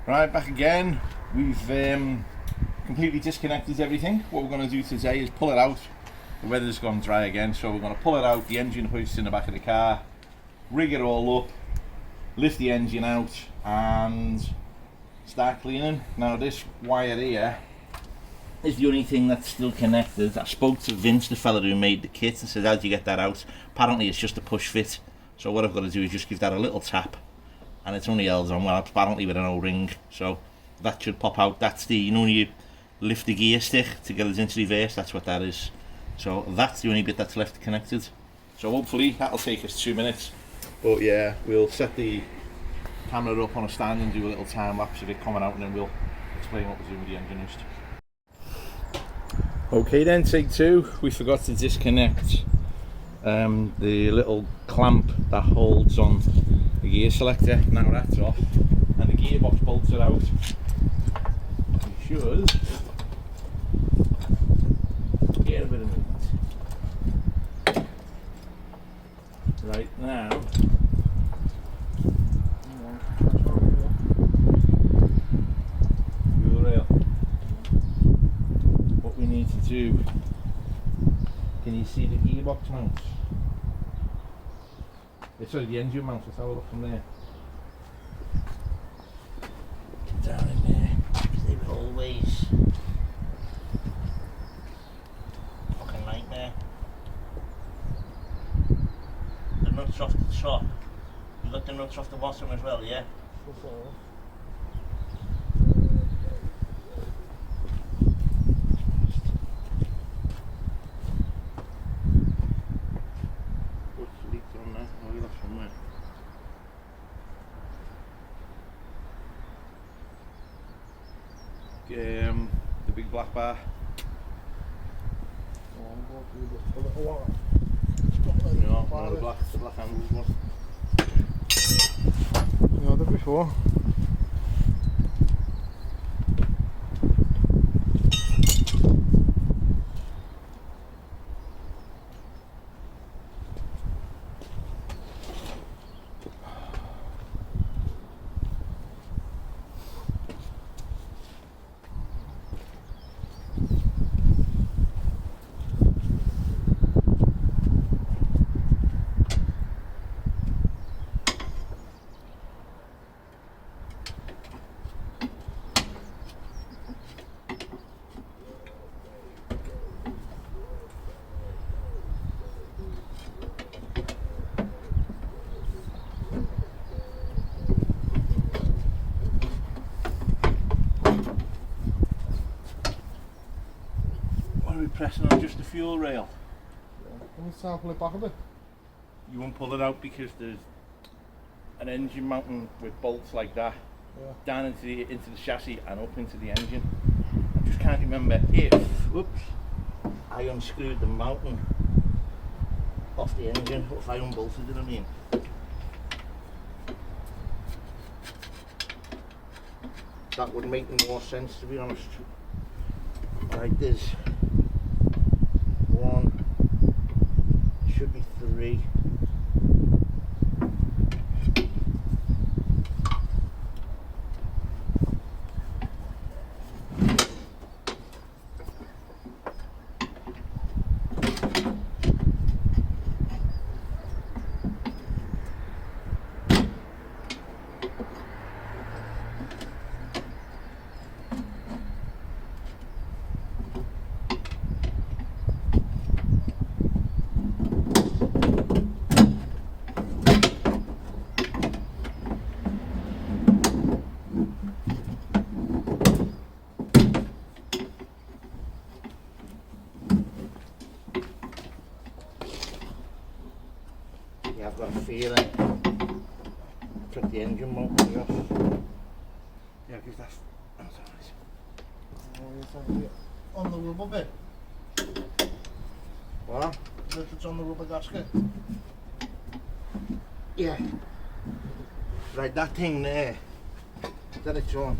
Right, back again. We've completely disconnected everything. What we're going to do today is pull it out. The weather's gone dry again, so we're going to pull it out, the engine hoist in the back of the car, rig it all up, lift the engine out and start cleaning. Now this wire here is the only thing that's still connected. I spoke to Vince, the fella who made the kit, and said, how do you get that out? Apparently it's just a push fit, so what I've got to do is just give that a little tap, and it's only held on, well, apparently with an O-ring, so that should pop out. That's the, you know, when you lift the gear stick to get it into reverse, that's what that is. So that's the only bit that's left connected. So hopefully that'll take us 2 minutes. But yeah, we'll set the camera up on a stand and do a little time lapse of it coming out, and then we'll explain what we're doing with the engine hoist. Okay then, take two. We forgot to disconnect the little clamp that holds on the gear selector. Now that's off and the gearbox bolts are out. We should get a bit of movement. Right now, wheel rail. What we need to do, can you see the gearbox mounts? Sorry, the engine mounts, let's have a look from there. Down in there, they were always fucking nightmare. The nuts off the top. You got the nuts off the bottom as well, yeah? The big black bar. No, the black handles one. You had it before. Pressing on just the fuel rail. Can you sample it back a bit? You won't pull it out because there's an engine mounting with bolts like that, down into the chassis and up into the engine. I just can't remember if, whoops, I unscrewed the mounting off the engine, or if I unbolted it, I mean. That would make more sense, to be honest. Like this. One, should be three. I've got a feeling. Took the engine motor off. Yeah, because that's alright. On the rubber bit? What? If it's on the rubber gasket? Yeah. Right, that thing there, that it's on,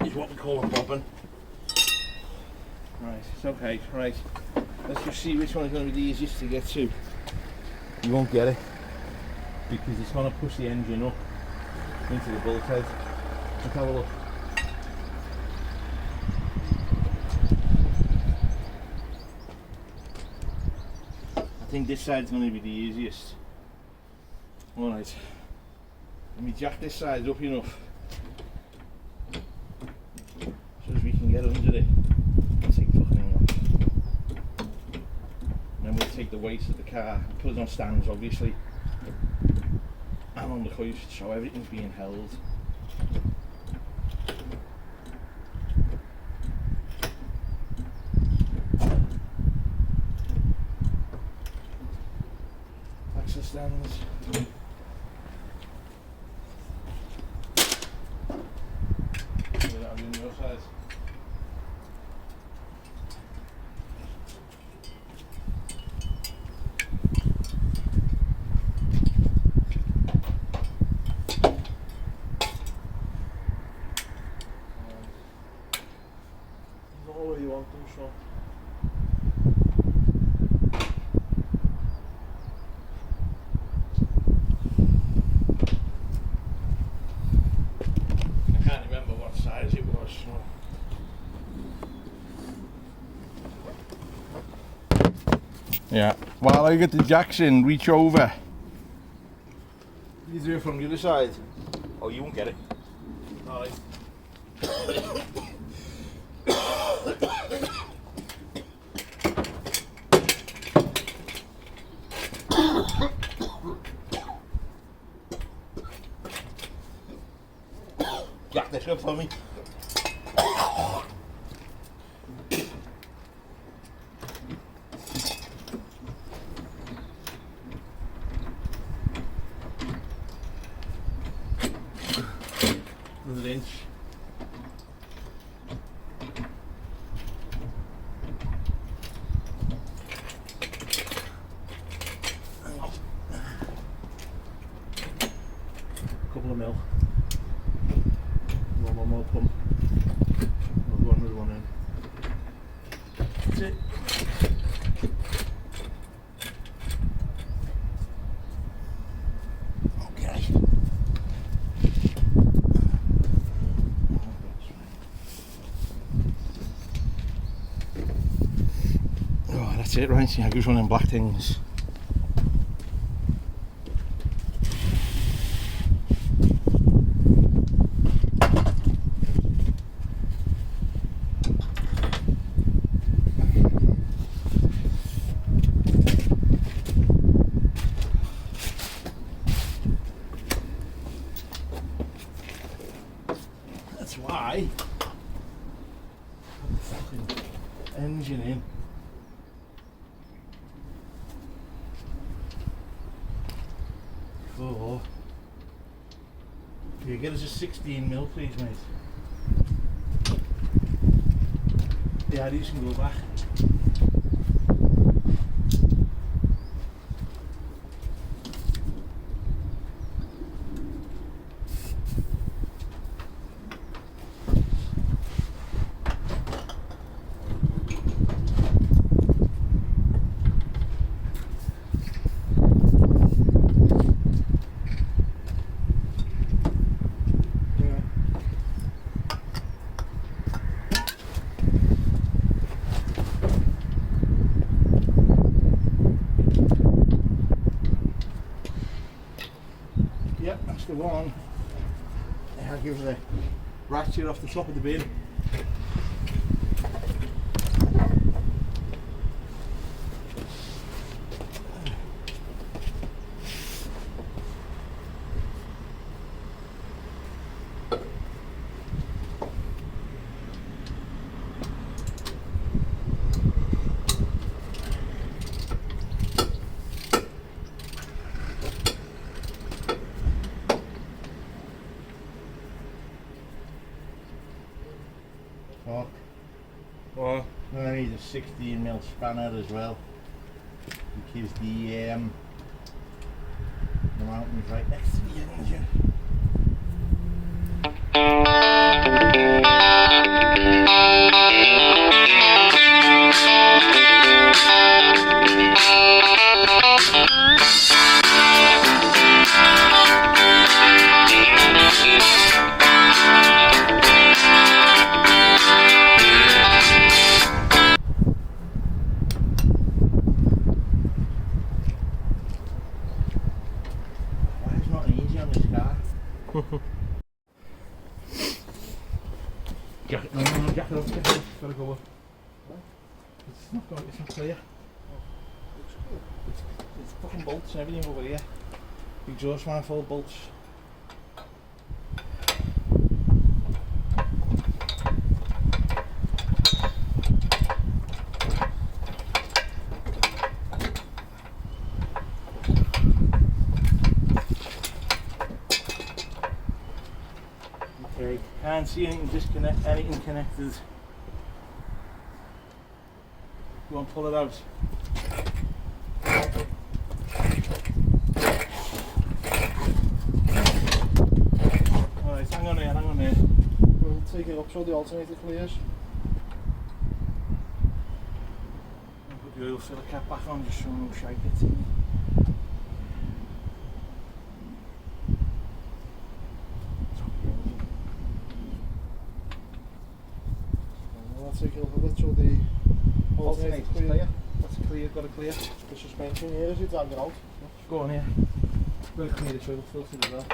is what we call a bobbin. Right, it's okay, right. Let's just see which one is going to be the easiest to get to. You won't get it because it's going to push the engine up into the bulkhead. Let's have a look. I think this side's going to be the easiest. Alright, let me jack this side up enough so as we can get under it. I'll take the fucking thing off. Then we'll take the weight of the car and put it on stands, obviously, and on the hoist, so everything's being held. Access stands. On your side. Not where you want them, so. I can't remember what size it was. So. Yeah. While I get the jacks in, reach over. You do it from the other side. Oh, you won't get it. Alright. Jack this up for me. Another inch. Couple of mil. One more pump. I'll go another one in. That's it. Okay. Oh, that's it, right? Yeah, goes one of them black things. That's why put the fucking engine in. Oh, can you get us a 16 mil, please, mate? Yeah, these can go back. Yep, that's the one. I'll give the ratchet off the top of the bin. Oh, Well, and I need a 16 mil spanner as well, because the mountain's right next to the engine. Jacket, no, jacket off, gotta go up. It's not clear. It's fucking bolts and everything over here. Exhaust manifold bolts. Okay, can't see anything connected. You want to pull it out? Alright, hang on there. We'll take it up so the alternator clears. I'll put the oil filler cap back on just so no shite gets in. I'll take it up a bit so the alternator's clear. That's clear, got to clear. The suspension here as you drag it out. Go on here. Got to clear the oil filter as well.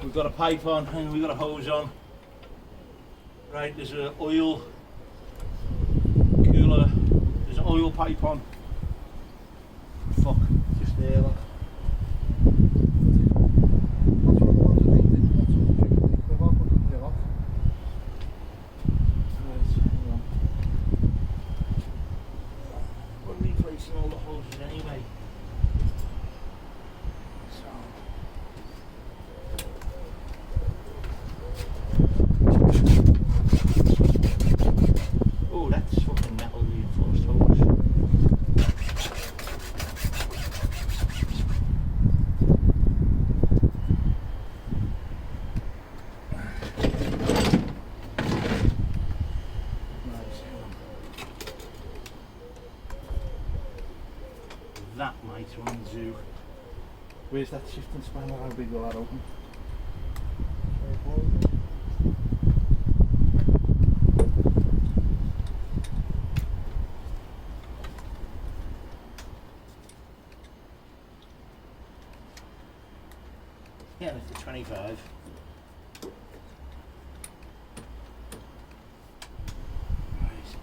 We've got a pipe on and we've got a hose on. Right, there's an oil cooler, there's an oil pipe on. Fuck, just there, look. That's what I want to think. That's what I'm thinking. We've all put it off. Right, hang on. We're replacing all the hoses anyway. So. Oh, that's fucking metal reinforced hose. That might undo. Where's that shifting spanner? How big will that open? Yeah, it's a 25. Right.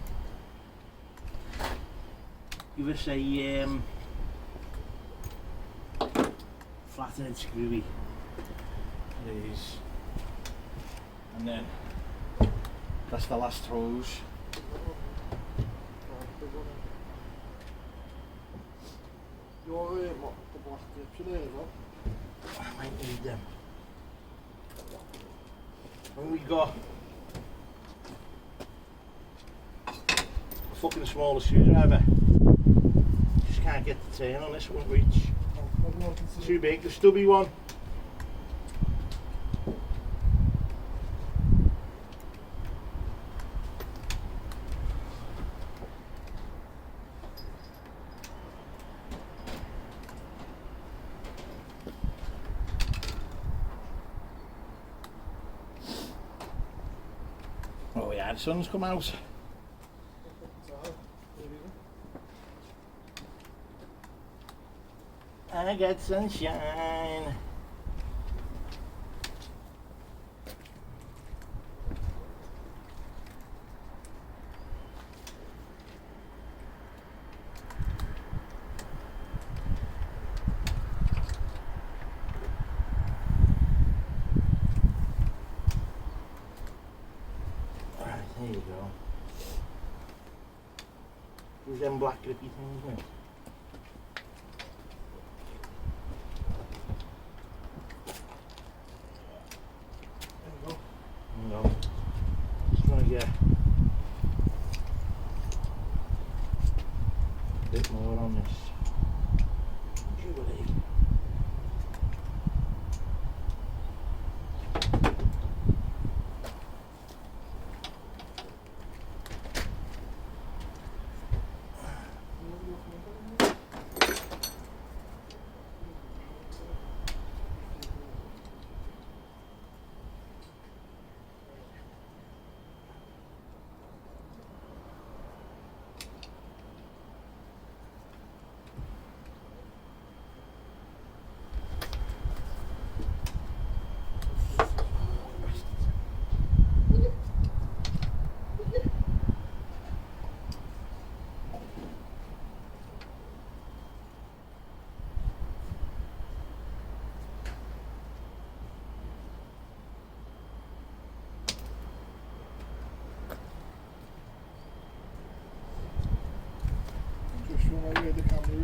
Give us a flathead screwy, please. And then that's the last hose. Your what, the black clips are there as well. I might need them. And we got a fucking smaller screwdriver. Just can't get the turn on this one, reach. Too big, the stubby one. Oh yeah, the sun's come out. I got sunshine. Alright, there you go. There's them black grippy things, mate. No, just trying to get a bit more on this Jubilee.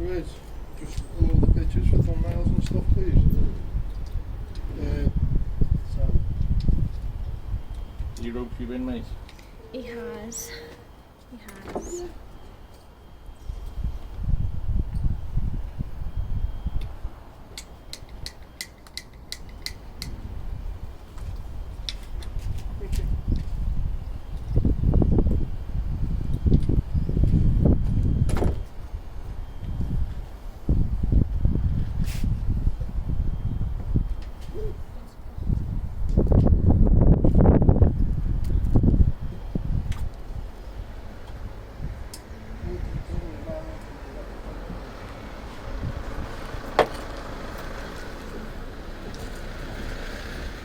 Right, just all the pictures for thumbnails and stuff, please. Sam. You roped you in, mate? He has. He has.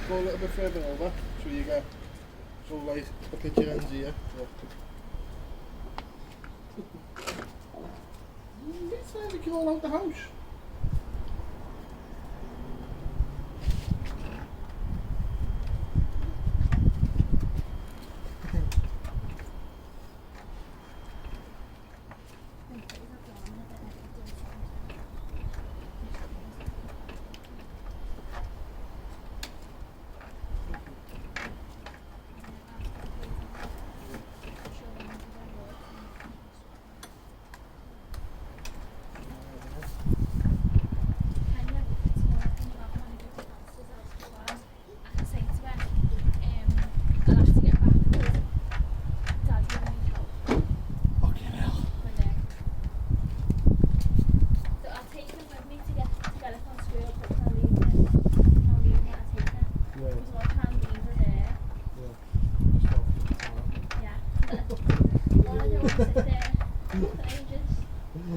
Go a little bit further over, so you get, so like, look at your ends here. It's like you're all out the house.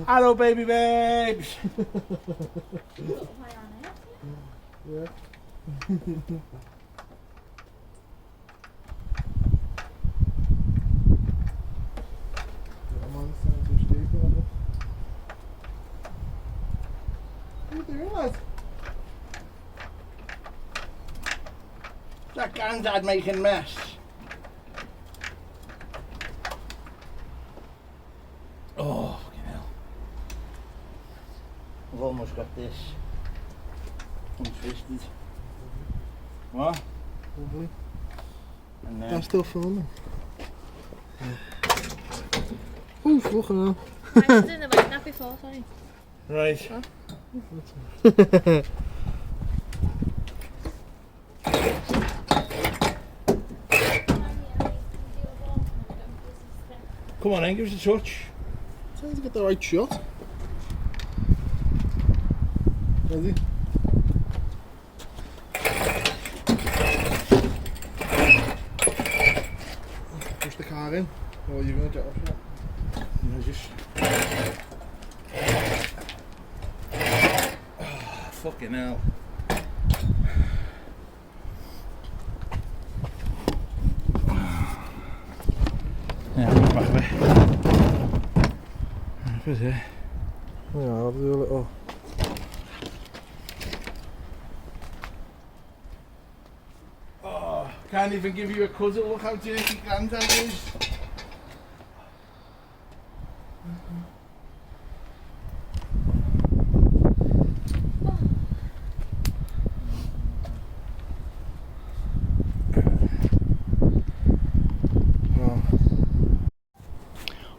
Hello, baby babes. Yeah. What are you doing, lad? That granddad making mess. Oh, fucking hell. I've almost got this untwisted. What? Lovely. And I'm still filming. Oh, fucking hell. I was doing the white nap before, sorry. Right. Come on then, give us a touch. Trying to get the right shot. Ready? Push the car in, or you're going to get off it. No, just... Oh, fucking hell. Yeah, back a bit. Right, here. Yeah, I'll do a little. Oh, can't even give you a cuddle. Look how dirty Granddad is.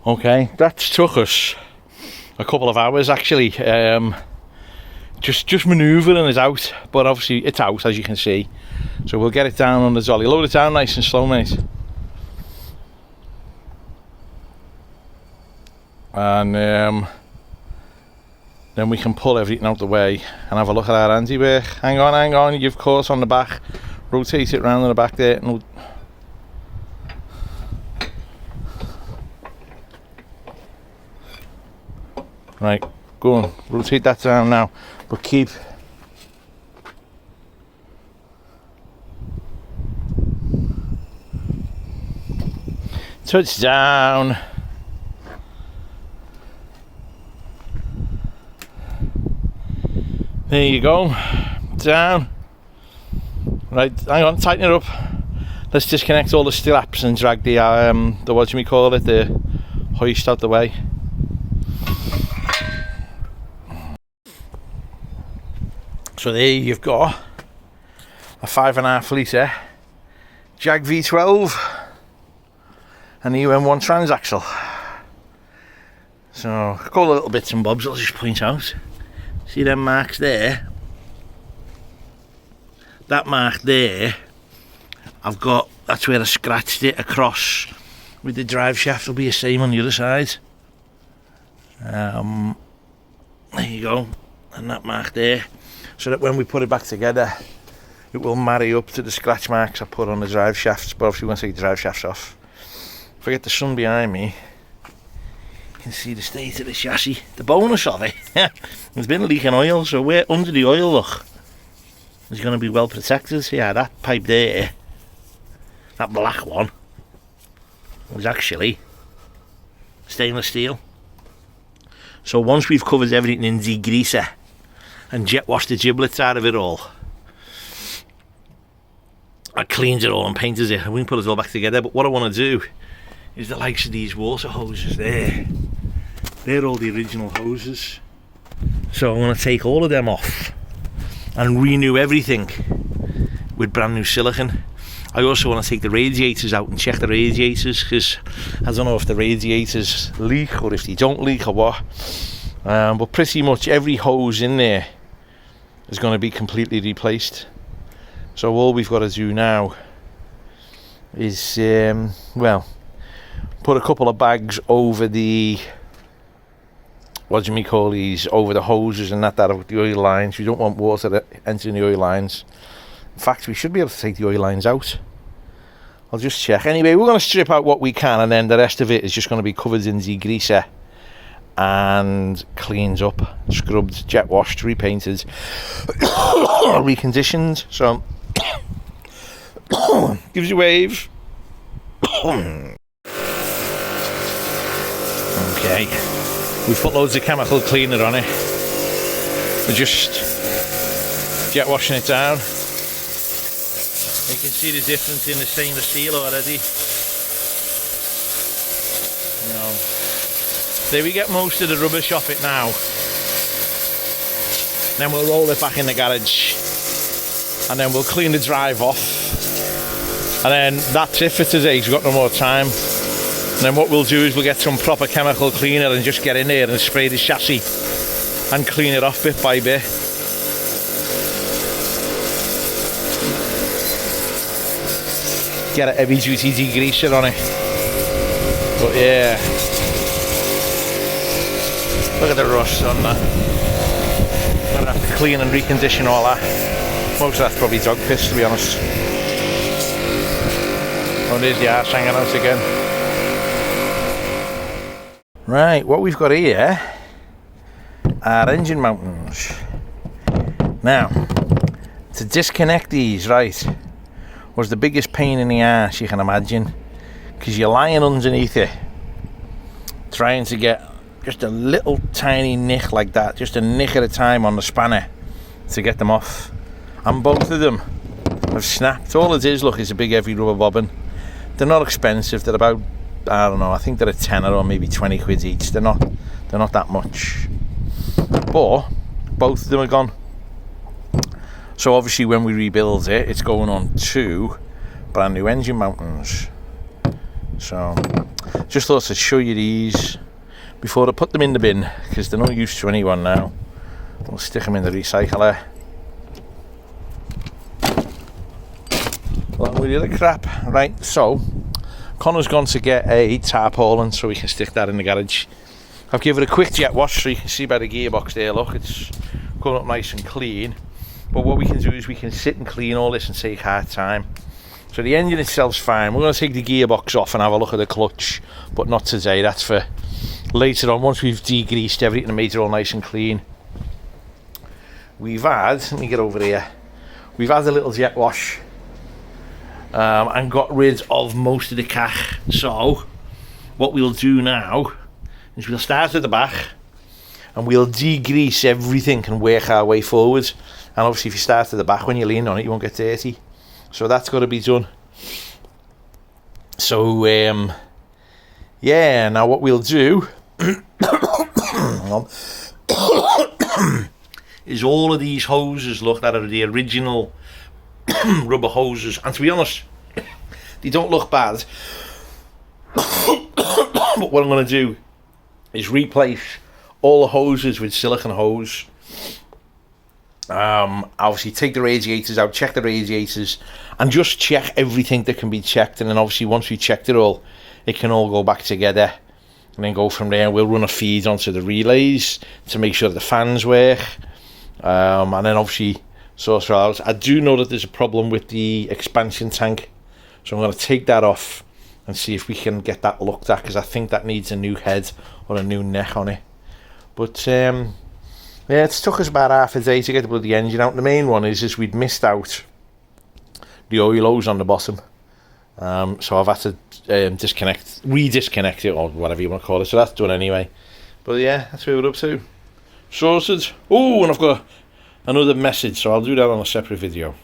Okay, that's took us a couple of hours actually. Just manoeuvring it out, but obviously it's out as you can see. So we'll get it down on the dolly. Load it down nice and slow, mate. And then we can pull everything out the way and have a look at our handiwork. Hang on, you've course on the back. Rotate it round on the back there. And right, go on, rotate that down now, but keep touch down. There you go, down. Right, hang on, tighten it up. Let's disconnect all the straps and drag the what do we call it, the hoist out the way. So there you've got a 5.5 litre Jag V12 and the UM1 transaxle. So a couple of little bits and bobs I'll just point out. See them marks there? That mark there, that's where I scratched it across with the drive shaft. Will be the same on the other side. There you go, and that mark there, so that when we put it back together it will marry up to the scratch marks I put on the drive shafts. But obviously once I take the drive shafts off, if I get the sun behind me, you can see the state of the chassis. The bonus of it, there's been leaking oil, so we're under the oil, look, it's going to be well protected. Yeah, that pipe there, that black one, was actually stainless steel. So once we've covered everything in degreaser and jet washed the giblets out of it all, I cleaned it all and painted it, and we can put it all back together. But what I want to do is the likes of these water hoses there. They're all the original hoses. So I'm going to take all of them off and renew everything with brand new silicone. I also want to take the radiators out and check the radiators, because I don't know if the radiators leak or if they don't leak or what. But pretty much every hose in there is going to be completely replaced. So all we've got to do now is, well, put a couple of bags over the, what do you call these, over the hoses and that with the oil lines. We don't want water entering the oil lines. In fact, we should be able to take the oil lines out. I'll just check. Anyway, we're going to strip out what we can, and then the rest of it is just going to be covered in degreaser and cleaned up, scrubbed, jet washed, repainted, reconditioned. So gives you a wave. Okay, we've put loads of chemical cleaner on it. We're just jet washing it down. You can see the difference in the stainless steel already. There we get most of the rubbish off it now. Then we'll roll it back in the garage, and then we'll clean the drive off, and then that's it for today. We've got no more time. And then what we'll do is we'll get some proper chemical cleaner and just get in there and spray the chassis and clean it off bit by bit. Get a heavy duty degreaser on it. But yeah, look at the rust on that. I'm gonna have to clean and recondition all that. Most of that's probably dog piss, to be honest. Oh, there's the arse hanging out again. Right, what we've got here are engine mountings. Now, to disconnect these, right, was the biggest pain in the arse you can imagine, because you're lying underneath it trying to get just a little tiny nick like that, just a nick at a time on the spanner to get them off, and both of them have snapped. All it is, look, is a big heavy rubber bobbin. They're not expensive, they're about, I don't know, I think they're a tenner or maybe 20 quid each. They're not that much, but both of them are gone. So obviously when we rebuild it, it's going on 2 brand new engine mountings. So just thought I'd show you these before I put them in the bin, because they're no use to anyone now. We'll stick them in the recycler along with the other crap. Right, so Connor's gone to get a tarpaulin so we can stick that in the garage. I've given it a quick jet wash, so you can see by the gearbox there, look, it's coming up nice and clean. But what we can do is we can sit and clean all this and save hard time. So the engine itself's fine. We're going to take the gearbox off and have a look at the clutch, but not today. That's for later on, once we've degreased everything and made it all nice and clean. We've had, let me get over here, we've had a little jet wash and got rid of most of the cack. So what we'll do now is we'll start at the back and we'll degrease everything and work our way forward. And obviously if you start at the back, when you lean on it, you won't get dirty. So that's got to be done. So yeah, now what we'll do is all of these hoses, look, that are the original rubber hoses, and to be honest, they don't look bad. But what I'm going to do is replace all the hoses with silicone hose. Obviously take the radiators out, check the radiators, and just check everything that can be checked. And then obviously once we checked it all, it can all go back together, and then go from there. We'll run a feed onto the relays to make sure the fans work, and then obviously sort it out. I do know that there's a problem with the expansion tank, so I'm going to take that off and see if we can get that looked at, because I think that needs a new head or a new neck on it. But yeah, it's took us about half a day to get the bloody engine out. The main one is we'd missed out the oil hose on the bottom, so I've had to re-disconnect it, or whatever you want to call it. So that's done anyway. But yeah, that's where we're up to. Sorted. Oh, and I've got another message, so I'll do that on a separate video.